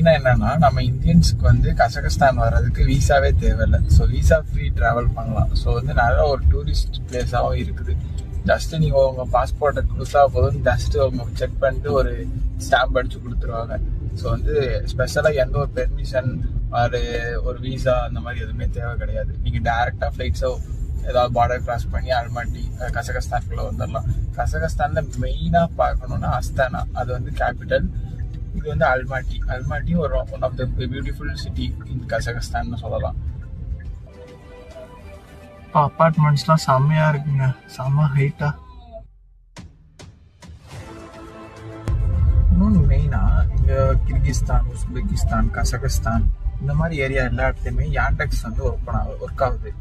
மெயினா என்னன்னா, நம்ம இந்தியன்ஸுக்கு வந்து கசகஸ்தான் வர்றதுக்கு விசாவே தேவையில்லை. ஸோ விசா ஃப்ரீ டிராவல் பண்ணலாம். ஸோ வந்து நல்ல ஒரு டூரிஸ்ட் பிளேஸாகவும் இருக்குது. ஜஸ்ட் நீங்க உங்க பாஸ்போர்ட்டை கொடுத்தா போதும், ஜஸ்ட் அவங்க செக் பண்ணிட்டு ஒரு ஸ்டாம்ப் அடிச்சு கொடுத்துருவாங்க. ஸோ வந்து ஸ்பெஷலா எந்த ஒரு பெர்மிஷன் ஒரு விசா அந்த மாதிரி எதுவுமே தேவை கிடையாது. நீங்க டைரக்டா ஃபிளைட்ஸோ ஏதாவது பார்டர் கிராஸ் பண்ணி அல்மாட்டி கசகஸ்தானுக்குள்ள வந்துடலாம். கசகஸ்தான்ல மெயினா பார்க்கணும்னா அஸ்தானா, அது வந்து கேபிட்டல். இது வந்து அல்மாட்டி ஒரு one of the beautiful city in Kazakhstan சொல்லலாம். அப்பார்ட்மெண்ட்ஸ்லாம் செம்மையா இருக்குங்க, செம்ம ஹைட்டா. இன்னொன்று மெயினா இங்க கிர்கிஸ்தான், உஸ்பெகிஸ்தான், கசகஸ்தான் இந்த மாதிரி ஏரியா எல்லா இடத்துலையுமே யாண்டெக்ஸ் வந்து ஒர்க் ஆகுது.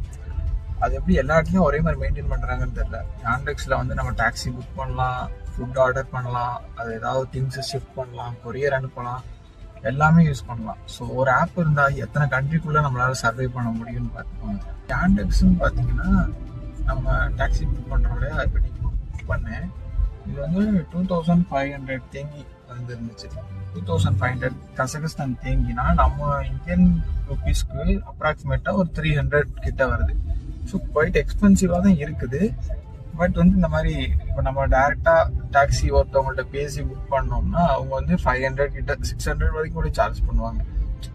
அது எப்படி எல்லா இடத்துலையும் ஒரே மாதிரி மெயின்டைன் பண்ணுறாங்கன்னு தெரியல. யாண்டெக்ஸில் வந்து நம்ம டாக்ஸி புக் பண்ணலாம், ஃபுட் ஆர்டர் பண்ணலாம், அது ஏதாவது திங்ஸை ஷிஃப்ட் பண்ணலாம், கொரியர் அனுப்பலாம், எல்லாமே யூஸ் பண்ணலாம். ஸோ ஒரு ஆப் இருந்தால் எத்தனை கண்ட்ரிக்குள்ளே நம்மளால் சர்வை பண்ண முடியும்னு பார்த்துக்கோங்க. யாண்டெக்ஸ்ன்னு பார்த்தீங்கன்னா நம்ம டாக்ஸி புக் பண்ணுறோடைய இப்போ நீங்கள் புக் பண்ணேன், இது வந்து 2500 தேங்கி வந்து இருந்துச்சு. 2500 கசகஸ்தான் தேங்கினா நம்ம இந்தியன் ருபீஸ்க்கு அப்ராக்சிமேட்டாக ஒரு 300 கிட்ட வருது. ஸோ குவைட் எக்ஸ்பென்சிவாக தான் இருக்குது. பட் வந்து இந்த மாதிரி இப்போ நம்ம டைரெக்டாக டாக்ஸி ஒருத்தவங்கள்ட்ட பேசி புக் பண்ணோம்னா அவங்க வந்து 500 கிட்ட 600 வரைக்கும் கூட சார்ஜ் பண்ணுவாங்க.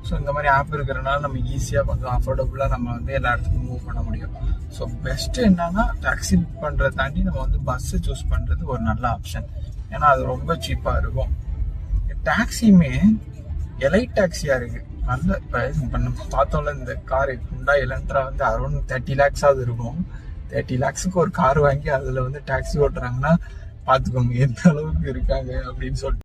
ஸோ இந்த மாதிரி ஆப் இருக்கிறனால நம்ம ஈஸியாக கொஞ்சம் அஃபோர்டபுளாக நம்ம வந்து எல்லா இடத்துக்கும் மூவ் பண்ண முடியும். ஸோ பெஸ்ட்டு என்னன்னா டாக்ஸி புக் பண்ணுறதை தாண்டி நம்ம வந்து பஸ்ஸை சூஸ் பண்ணுறது ஒரு நல்ல ஆப்ஷன். ஏன்னா அது ரொம்ப சீப்பாக இருக்கும். டாக்ஸியுமே எலைட் டாக்ஸியாக இருக்குது. நல்ல இப்போ நம்ம பார்த்தோம்ல இந்த கார் ஹுண்டாய் எலன்ட்ரா வந்து அரௌண்ட் 30 lakhs இருக்கும். 30 lakhsக்கு ஒரு கார் வாங்கி அதில் வந்து டாக்ஸி ஓட்டுறாங்கன்னா பார்த்துக்கோங்க எந்த அளவுக்கு இருக்காங்க அப்படின்னு சொல்லிட்டு.